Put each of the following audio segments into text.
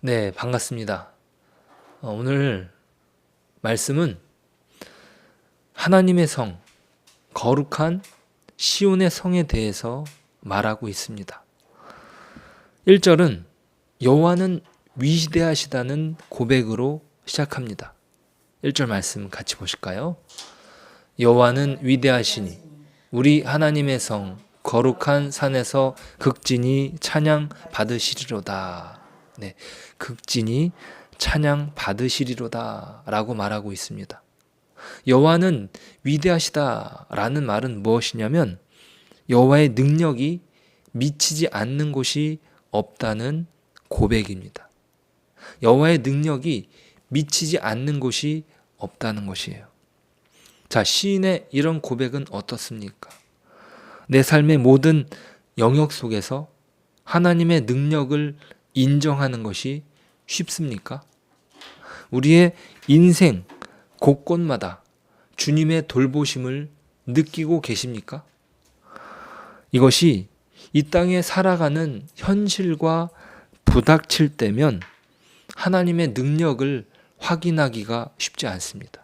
네, 반갑습니다. 오늘 말씀은 하나님의 성, 거룩한 시온의 성에 대해서 말하고 있습니다. 1절은 여호와는 위대하시다는 고백으로 시작합니다. 1절 말씀 같이 보실까요? 여호와는 위대하시니 우리 하나님의 성, 거룩한 산에서 극진히 찬양 받으시리로다. 네, 극진히 찬양 받으시리로다 라고 말하고 있습니다. 여호와는 위대하시다 라는 말은 무엇이냐면 여호와의 능력이 미치지 않는 곳이 없다는 고백입니다. 여호와의 능력이 미치지 않는 곳이 없다는 것이에요. 자, 시인의 이런 고백은 어떻습니까? 내 삶의 모든 영역 속에서 하나님의 능력을 인정하는 것이 쉽습니까? 우리의 인생 곳곳마다 주님의 돌보심을 느끼고 계십니까? 이것이 이 땅에 살아가는 현실과 부닥칠 때면 하나님의 능력을 확인하기가 쉽지 않습니다.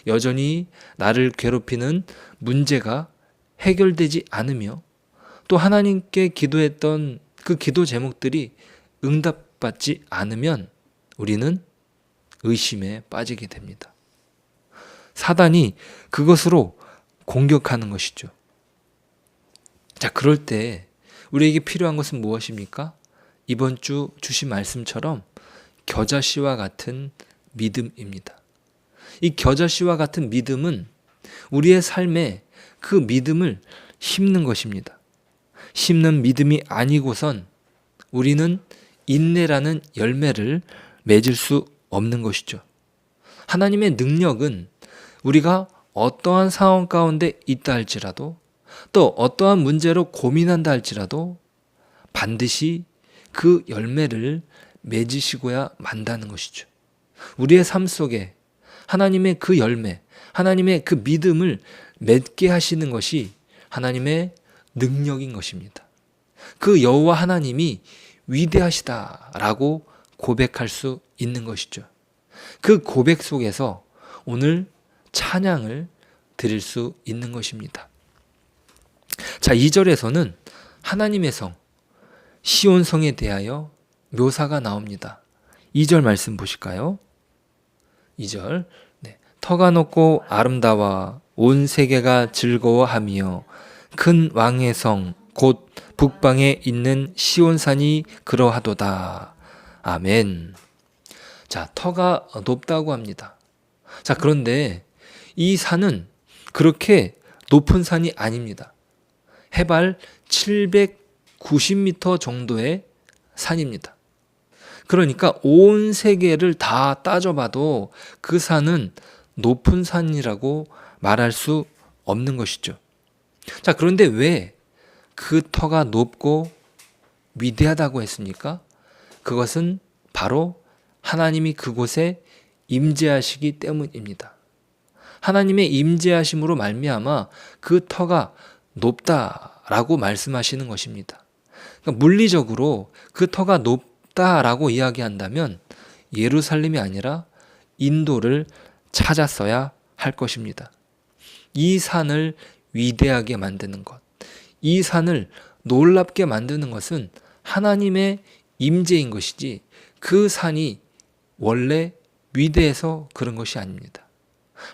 여전히 나를 괴롭히는 문제가 해결되지 않으며 또 하나님께 기도했던 그 기도 제목들이 응답받지 않으면 우리는 의심에 빠지게 됩니다. 사단이 그것으로 공격하는 것이죠. 자, 그럴 때 우리에게 필요한 것은 무엇입니까? 이번 주 주신 말씀처럼 겨자씨와 같은 믿음입니다. 이 겨자씨와 같은 믿음은 우리의 삶에 그 믿음을 심는 것입니다. 심는 믿음이 아니고선 우리는 인내라는 열매를 맺을 수 없는 것이죠. 하나님의 능력은 우리가 어떠한 상황 가운데 있다 할지라도 또 어떠한 문제로 고민한다 할지라도 반드시 그 열매를 맺으시고야 만다는 것이죠. 우리의 삶 속에 하나님의 그 열매, 하나님의 그 믿음을 맺게 하시는 것이 하나님의 능력인 것입니다. 그 여호와 하나님이 위대하시다라고 고백할 수 있는 것이죠. 그 고백 속에서 오늘 찬양을 드릴 수 있는 것입니다. 자, 2절에서는 하나님의 성, 시온성에 대하여 묘사가 나옵니다. 2절 말씀 보실까요? 2절, 터가 높고 아름다워 온 세계가 즐거워하며 큰 왕의 성, 곧 북방에 있는 시온산이 그러하도다. 아멘. 자, 터가 높다고 합니다. 자, 그런데 이 산은 그렇게 높은 산이 아닙니다. 해발 790m 정도의 산입니다. 그러니까 온 세계를 다 따져봐도 그 산은 높은 산이라고 말할 수 없는 것이죠. 자, 그런데 왜 그 터가 높고 위대하다고 했습니까? 그것은 바로 하나님이 그곳에 임재하시기 때문입니다. 하나님의 임재하심으로 말미암아 그 터가 높다라고 말씀하시는 것입니다. 그러니까 물리적으로 그 터가 높다라고 이야기한다면 예루살렘이 아니라 인도를 찾았어야 할 것입니다. 이 산을 위대하게 만드는 것, 이 산을 놀랍게 만드는 것은 하나님의 임재인 것이지 그 산이 원래 위대해서 그런 것이 아닙니다.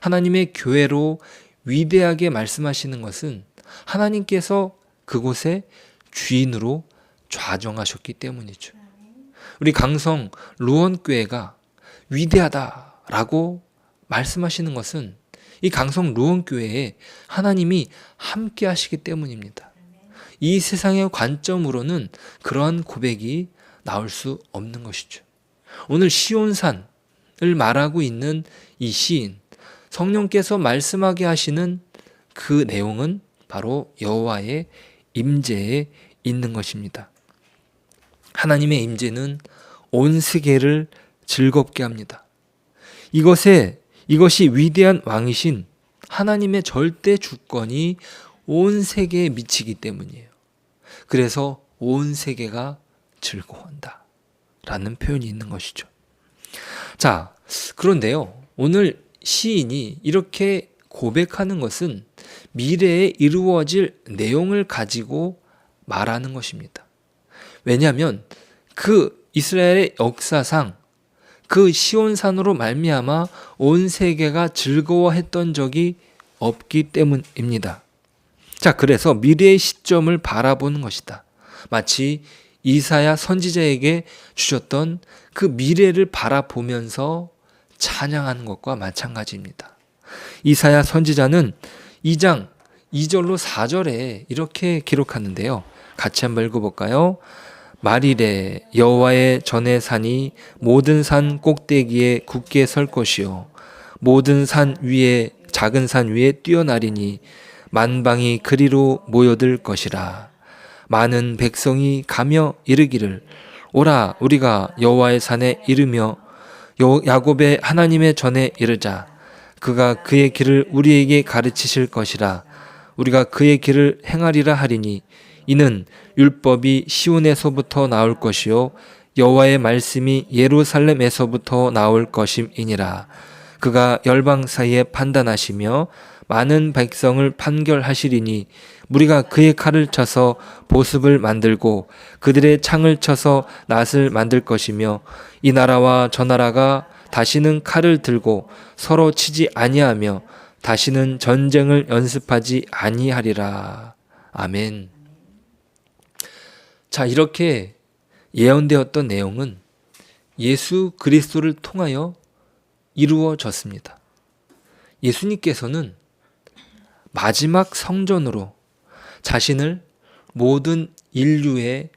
하나님의 교회로 위대하게 말씀하시는 것은 하나님께서 그곳의 주인으로 좌정하셨기 때문이죠. 우리 강성 루원교회가 위대하다라고 말씀하시는 것은 이 강성 루원교회에 하나님이 함께 하시기 때문입니다. 이 세상의 관점으로는 그러한 고백이 나올 수 없는 것이죠. 오늘 시온산을 말하고 있는 이 시인, 성령께서 말씀하게 하시는 그 내용은 바로 여호와의 임재에 있는 것입니다. 하나님의 임재는 온 세계를 즐겁게 합니다. 이것이 위대한 왕이신 하나님의 절대 주권이 온 세계에 미치기 때문이에요. 그래서 온 세계가 즐거워한다. 라는 표현이 있는 것이죠. 자, 그런데요. 오늘 시인이 이렇게 고백하는 것은 미래에 이루어질 내용을 가지고 말하는 것입니다. 왜냐하면 그 이스라엘의 역사상 그 시온산으로 말미암아 온 세계가 즐거워했던 적이 없기 때문입니다. 자, 그래서 미래의 시점을 바라보는 것이다. 마치 이사야 선지자에게 주셨던 그 미래를 바라보면서 찬양하는 것과 마찬가지입니다. 이사야 선지자는 2장 2절로 4절에 이렇게 기록하는데요. 같이 한번 읽어볼까요? 말이래 여호와의 전의 산이 모든 산 꼭대기에 굳게 설 것이요 모든 산 위에 작은 산 위에 뛰어나리니 만방이 그리로 모여들 것이라. 많은 백성이 가며 이르기를 오라 우리가 여호와의 산에 이르며 야곱의 하나님의 전에 이르자. 그가 그의 길을 우리에게 가르치실 것이라. 우리가 그의 길을 행하리라 하리니 이는 율법이 시온에서부터 나올 것이요 여호와의 말씀이 예루살렘에서부터 나올 것임이니라. 그가 열방 사이에 판단하시며 많은 백성을 판결하시리니 무리가 그의 칼을 쳐서 보습을 만들고 그들의 창을 쳐서 낫을 만들 것이며 이 나라와 저 나라가 다시는 칼을 들고 서로 치지 아니하며 다시는 전쟁을 연습하지 아니하리라. 아멘. 자, 이렇게 예언되었던 내용은 예수 그리스도를 통하여 이루어졌습니다. 예수님께서는 마지막 성전으로 자신을 모든 인류의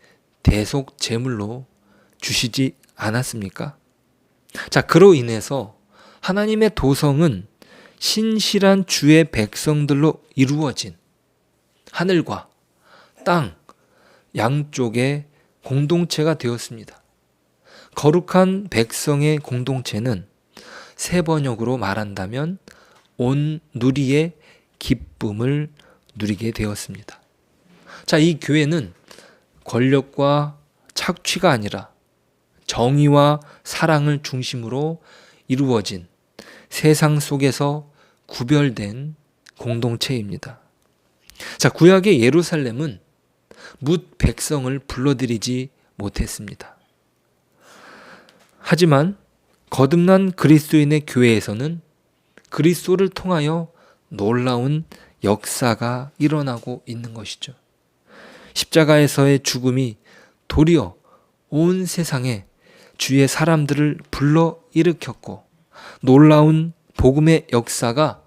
대속 제물로 주시지 않았습니까? 자, 그로 인해서 하나님의 도성은 신실한 주의 백성들로 이루어진 하늘과 땅 양쪽의 공동체가 되었습니다. 거룩한 백성의 공동체는 세 번역으로 말한다면 온 누리의 기쁨을 누리게 되었습니다. 자, 이 교회는 권력과 착취가 아니라 정의와 사랑을 중심으로 이루어진 세상 속에서 구별된 공동체입니다. 자, 구약의 예루살렘은 뭇 백성을 불러들이지 못했습니다. 하지만 거듭난 그리스도인의 교회에서는 그리스도를 통하여 놀라운 역사가 일어나고 있는 것이죠. 십자가에서의 죽음이 도리어 온 세상에 주의 사람들을 불러 일으켰고 놀라운 복음의 역사가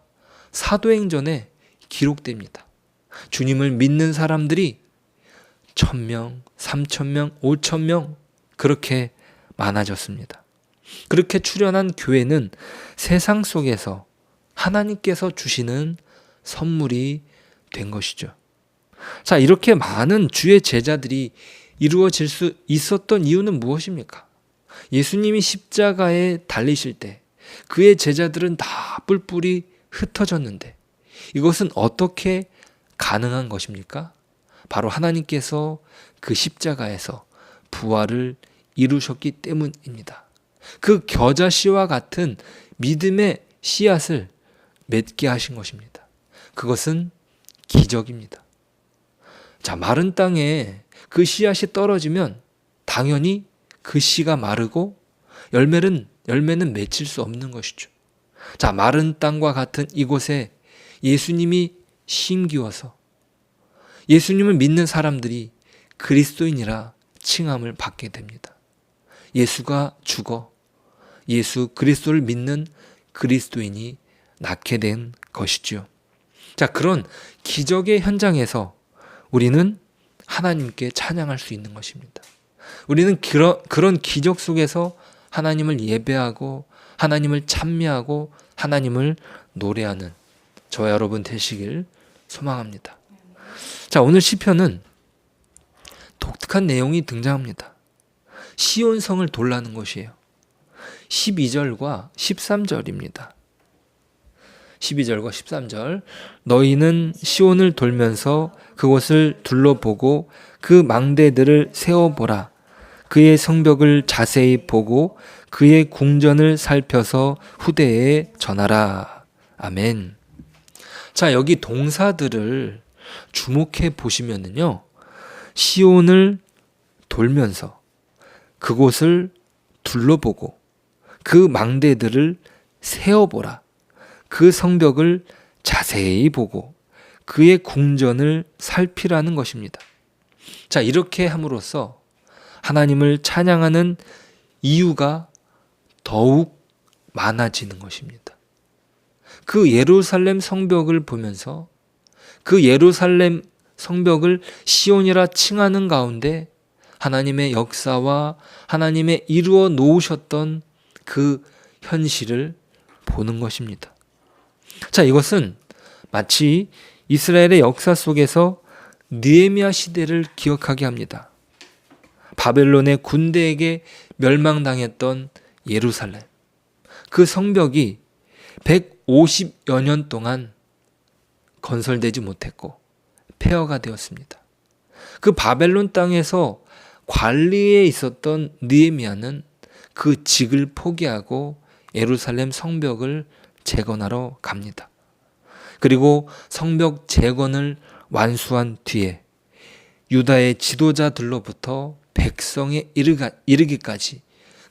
사도행전에 기록됩니다. 주님을 믿는 사람들이 1,000명, 3,000명, 5,000명 그렇게 많아졌습니다. 그렇게 출현한 교회는 세상 속에서 하나님께서 주시는 선물이 된 것이죠. 자, 이렇게 많은 주의 제자들이 이루어질 수 있었던 이유는 무엇입니까? 예수님이 십자가에 달리실 때 그의 제자들은 다 뿔뿔이 흩어졌는데 이것은 어떻게 가능한 것입니까? 바로 하나님께서 그 십자가에서 부활을 이루셨기 때문입니다. 그 겨자씨와 같은 믿음의 씨앗을 맺게 하신 것입니다. 그것은 기적입니다. 자, 마른 땅에 그 씨앗이 떨어지면 당연히 그 씨가 마르고 열매는 맺힐 수 없는 것이죠. 자, 마른 땅과 같은 이곳에 예수님이 심기워서 예수님을 믿는 사람들이 그리스도인이라 칭함을 받게 됩니다. 예수가 죽어 예수 그리스도를 믿는 그리스도인이 낳게 된 것이지요. 자, 그런 기적의 현장에서 우리는 하나님께 찬양할 수 있는 것입니다. 우리는 그런 기적 속에서 하나님을 예배하고 하나님을 찬미하고 하나님을 노래하는 저와 여러분 되시길 소망합니다. 자, 오늘 시편은 독특한 내용이 등장합니다. 시온성을 돌라는 것이에요. 12절과 13절입니다. 12절과 13절 너희는 시온을 돌면서 그곳을 둘러보고 그 망대들을 세워보라. 그의 성벽을 자세히 보고 그의 궁전을 살펴서 후대에 전하라. 아멘. 자, 여기 동사들을 주목해 보시면은요, 시온을 돌면서 그곳을 둘러보고 그 망대들을 세어보라. 그 성벽을 자세히 보고 그의 궁전을 살피라는 것입니다. 자, 이렇게 함으로써 하나님을 찬양하는 이유가 더욱 많아지는 것입니다. 그 예루살렘 성벽을 보면서 그 예루살렘 성벽을 시온이라 칭하는 가운데 하나님의 역사와 하나님의 이루어 놓으셨던 그 현실을 보는 것입니다. 자, 이것은 마치 이스라엘의 역사 속에서 느헤미야 시대를 기억하게 합니다. 바벨론의 군대에게 멸망당했던 예루살렘. 그 성벽이 150여 년 동안 건설되지 못했고 폐허가 되었습니다. 그 바벨론 땅에서 관리에 있었던 느헤미야는 그 직을 포기하고 예루살렘 성벽을 재건하러 갑니다. 그리고 성벽 재건을 완수한 뒤에 유다의 지도자들로부터 백성에 이르기까지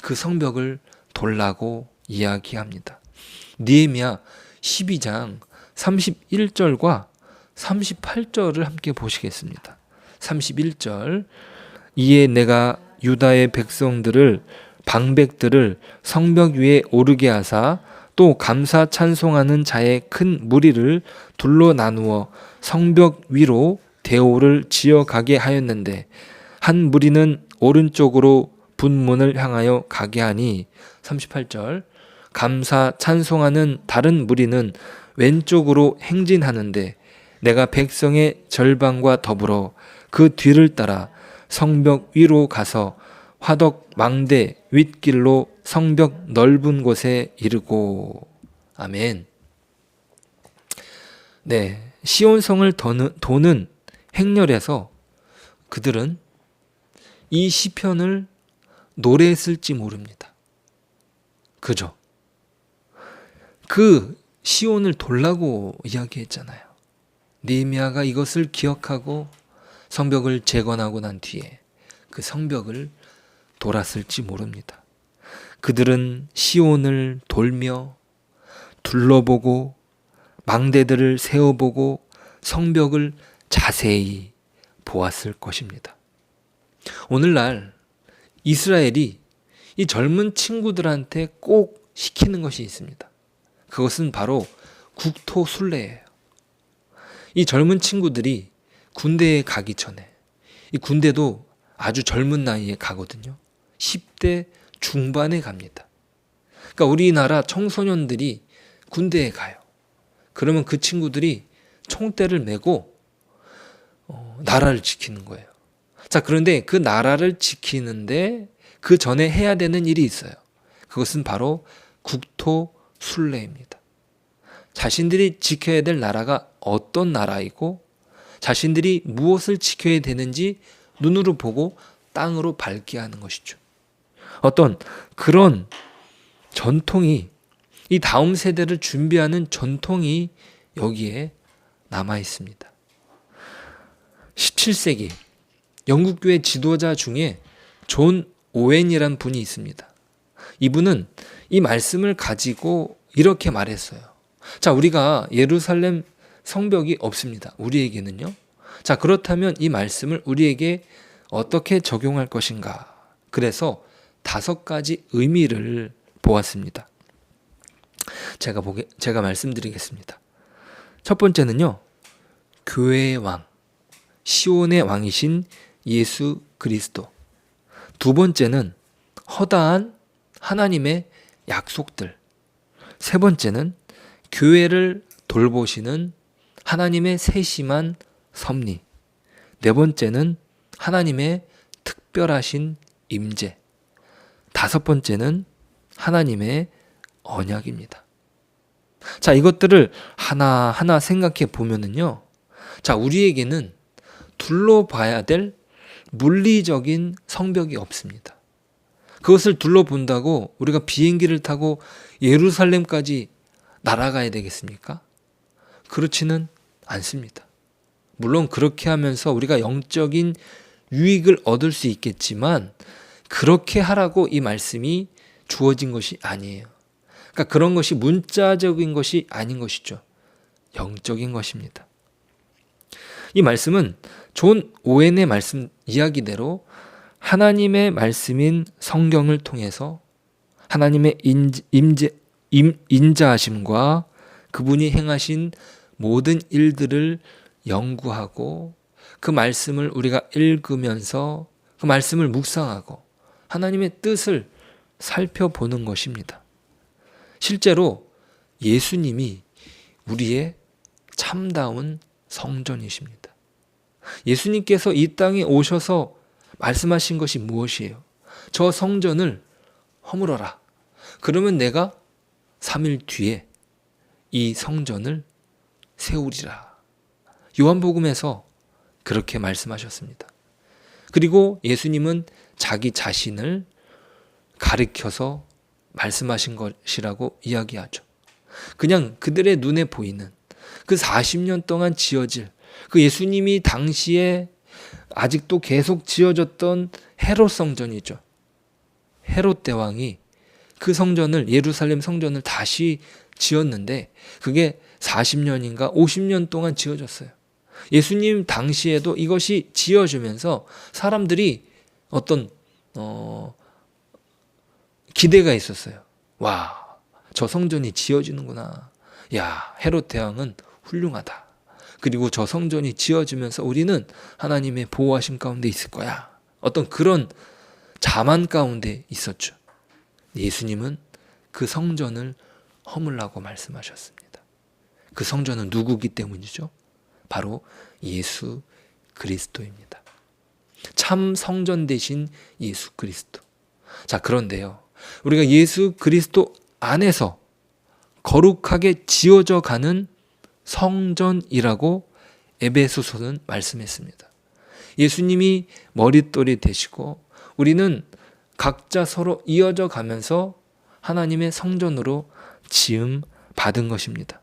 그 성벽을 돌라고 이야기합니다. 느헤미야 12장 31절과 38절을 함께 보시겠습니다. 31절, 이에 내가 유다의 백성들을 방백들을 성벽 위에 오르게 하사 또 감사 찬송하는 자의 큰 무리를 둘러 나누어 성벽 위로 대오를 지어가게 하였는데 한 무리는 오른쪽으로 분문을 향하여 가게 하니 38절, 감사 찬송하는 다른 무리는 왼쪽으로 행진하는데 내가 백성의 절반과 더불어 그 뒤를 따라 성벽 위로 가서 화덕 망대 윗길로 성벽 넓은 곳에 이르고. 아멘. 네, 시온성을 도는 행렬에서 그들은 이 시편을 노래했을지 모릅니다. 그죠? 그 시온을 돌라고 이야기했잖아요. 느헤미야가 이것을 기억하고 성벽을 재건하고 난 뒤에 그 성벽을 돌았을지 모릅니다. 그들은 시온을 돌며 둘러보고 망대들을 세워보고 성벽을 자세히 보았을 것입니다. 오늘날 이스라엘이 이 젊은 친구들한테 꼭 시키는 것이 있습니다. 그것은 바로 국토 순례예요. 이 젊은 친구들이 군대에 가기 전에, 이 군대도 아주 젊은 나이에 가거든요. 10대 중반에 갑니다. 그러니까 우리나라 청소년들이 군대에 가요. 그러면 그 친구들이 총대를 메고 나라를 지키는 거예요. 자, 그런데 그 나라를 지키는데 그 전에 해야 되는 일이 있어요. 그것은 바로 국토 순례입니다. 자신들이 지켜야 될 나라가 어떤 나라이고 자신들이 무엇을 지켜야 되는지 눈으로 보고 땅으로 밟게 하는 것이죠. 어떤 그런 전통이, 이 다음 세대를 준비하는 전통이 여기에 남아 있습니다. 17세기 영국 교회 지도자 중에 존 오웬이란 분이 있습니다. 이분은 이 말씀을 가지고 이렇게 말했어요. 자, 우리가 예루살렘 성벽이 없습니다. 우리에게는요. 자, 그렇다면 이 말씀을 우리에게 어떻게 적용할 것인가? 그래서 5가지 의미를 보았습니다. 제가 말씀드리겠습니다. 첫 번째는요, 교회의 왕, 시온의 왕이신 예수 그리스도. 두 번째는 허다한 하나님의 약속들. 세 번째는 교회를 돌보시는 하나님의 세심한 섭리. 네 번째는 하나님의 특별하신 임재. 5번째는 하나님의 언약입니다. 자, 이것들을 하나하나 생각해 보면은요. 자, 우리에게는 둘러봐야 될 물리적인 성벽이 없습니다. 그것을 둘러본다고 우리가 비행기를 타고 예루살렘까지 날아가야 되겠습니까? 그렇지는 않습니다. 물론 그렇게 하면서 우리가 영적인 유익을 얻을 수 있겠지만 그렇게 하라고 이 말씀이 주어진 것이 아니에요. 그러니까 그런 것이 문자적인 것이 아닌 것이죠. 영적인 것입니다. 이 말씀은 존 오웬의 말씀 이야기대로 하나님의 말씀인 성경을 통해서 하나님의 인자하심과 그분이 행하신 모든 일들을 연구하고 그 말씀을 우리가 읽으면서 그 말씀을 묵상하고 하나님의 뜻을 살펴보는 것입니다. 실제로 예수님이 우리의 참다운 성전이십니다. 예수님께서 이 땅에 오셔서 말씀하신 것이 무엇이에요? 저 성전을 허물어라. 그러면 내가 3일 뒤에 이 성전을 세우리라. 요한복음에서 그렇게 말씀하셨습니다. 그리고 예수님은 자기 자신을 가리켜서 말씀하신 것이라고 이야기하죠. 그냥 그들의 눈에 보이는 그 40년 동안 지어질 그 예수님이 당시에 아직도 계속 지어졌던 헤롯 성전이죠. 헤롯 대왕이 그 성전을 예루살렘 성전을 다시 지었는데 그게 40년인가 50년 동안 지어졌어요. 예수님 당시에도 이것이 지어지면서 사람들이 어떤 기대가 있었어요. 와, 저 성전이 지어지는구나. 야, 헤롯 대왕은 훌륭하다. 그리고 저 성전이 지어지면서 우리는 하나님의 보호하심 가운데 있을 거야. 어떤 그런 자만 가운데 있었죠. 예수님은 그 성전을 허물라고 말씀하셨습니다. 그 성전은 누구기 때문이죠? 바로 예수 그리스도입니다. 참 성전 대신 예수 그리스도. 자, 그런데요. 우리가 예수 그리스도 안에서 거룩하게 지어져 가는 성전이라고 에베소서는 말씀했습니다. 예수님이 머릿돌이 되시고 우리는 각자 서로 이어져 가면서 하나님의 성전으로 지음 받은 것입니다.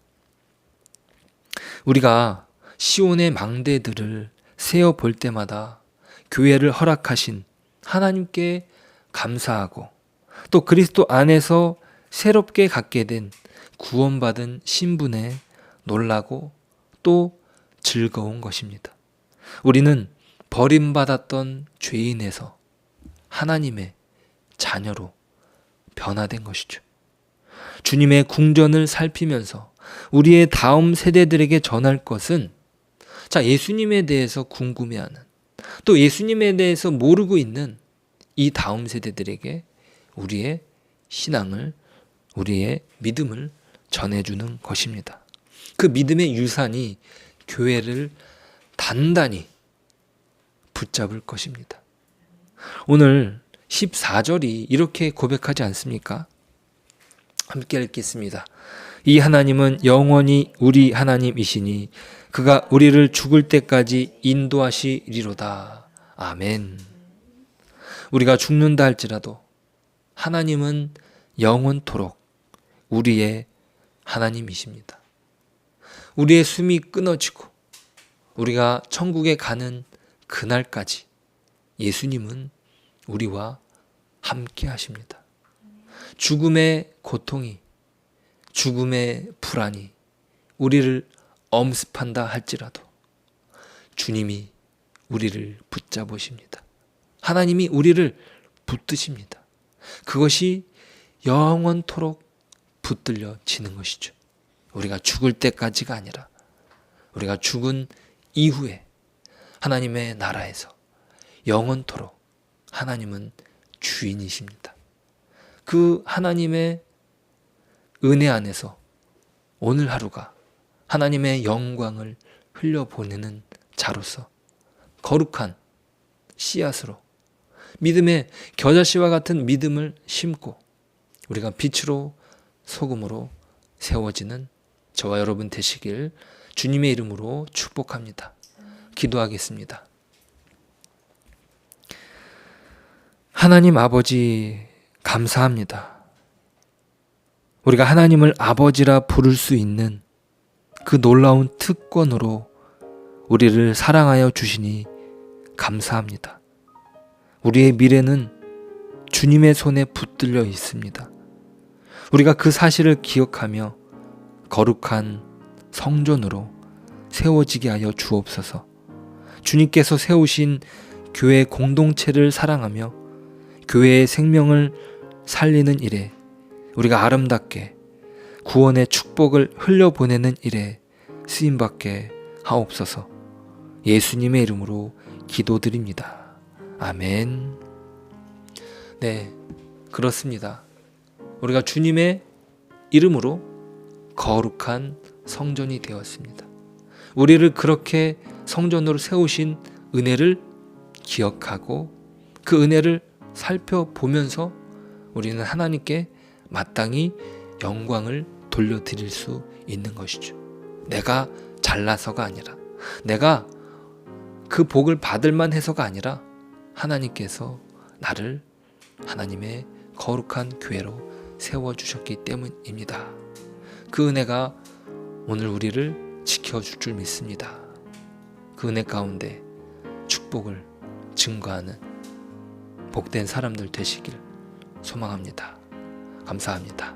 우리가 시온의 망대들을 세어 볼 때마다 교회를 허락하신 하나님께 감사하고 또 그리스도 안에서 새롭게 갖게 된 구원받은 신분에 놀라고 또 즐거운 것입니다. 우리는 버림받았던 죄인에서 하나님의 자녀로 변화된 것이죠. 주님의 궁전을 살피면서 우리의 다음 세대들에게 전할 것은 예수님에 대해서 궁금해하는 또 예수님에 대해서 모르고 있는 이 다음 세대들에게 우리의 신앙을 우리의 믿음을 전해주는 것입니다. 그 믿음의 유산이 교회를 단단히 붙잡을 것입니다. 오늘 14절이 이렇게 고백하지 않습니까? 함께 읽겠습니다. 이 하나님은 영원히 우리 하나님이시니 그가 우리를 죽을 때까지 인도하시리로다. 아멘. 우리가 죽는다 할지라도 하나님은 영원토록 우리의 하나님이십니다. 우리의 숨이 끊어지고 우리가 천국에 가는 그날까지 예수님은 우리와 함께 하십니다. 죽음의 고통이, 죽음의 불안이 우리를 엄습한다 할지라도 주님이 우리를 붙잡으십니다. 하나님이 우리를 붙드십니다. 그것이 영원토록 붙들려지는 것이죠. 우리가 죽을 때까지가 아니라 우리가 죽은 이후에 하나님의 나라에서 영원토록 하나님은 주인이십니다. 그 하나님의 은혜 안에서 오늘 하루가 하나님의 영광을 흘려보내는 자로서 거룩한 씨앗으로 믿음의 겨자씨와 같은 믿음을 심고 우리가 빛으로 소금으로 세워지는 저와 여러분 되시길 주님의 이름으로 축복합니다. 기도하겠습니다. 하나님 아버지 감사합니다. 우리가 하나님을 아버지라 부를 수 있는 그 놀라운 특권으로 우리를 사랑하여 주시니 감사합니다. 우리의 미래는 주님의 손에 붙들려 있습니다. 우리가 그 사실을 기억하며 거룩한 성전으로 세워지게 하여 주옵소서. 주님께서 세우신 교회 공동체를 사랑하며 교회의 생명을 살리는 일에 우리가 아름답게 구원의 축복을 흘려보내는 일에 쓰임받게 하옵소서. 예수님의 이름으로 기도드립니다. 아멘. 네, 그렇습니다. 우리가 주님의 이름으로 거룩한 성전이 되었습니다. 우리를 그렇게 성전으로 세우신 은혜를 기억하고 그 은혜를 살펴보면서 우리는 하나님께 마땅히 영광을 돌려드릴 수 있는 것이죠. 내가 잘나서가 아니라, 내가 그 복을 받을 만해서가 아니라 하나님께서 나를 하나님의 거룩한 교회로 세워주셨기 때문입니다. 그 은혜가 오늘 우리를 지켜줄 줄 믿습니다. 그 은혜 가운데 축복을 증거하는 복된 사람들 되시길 소망합니다. 감사합니다.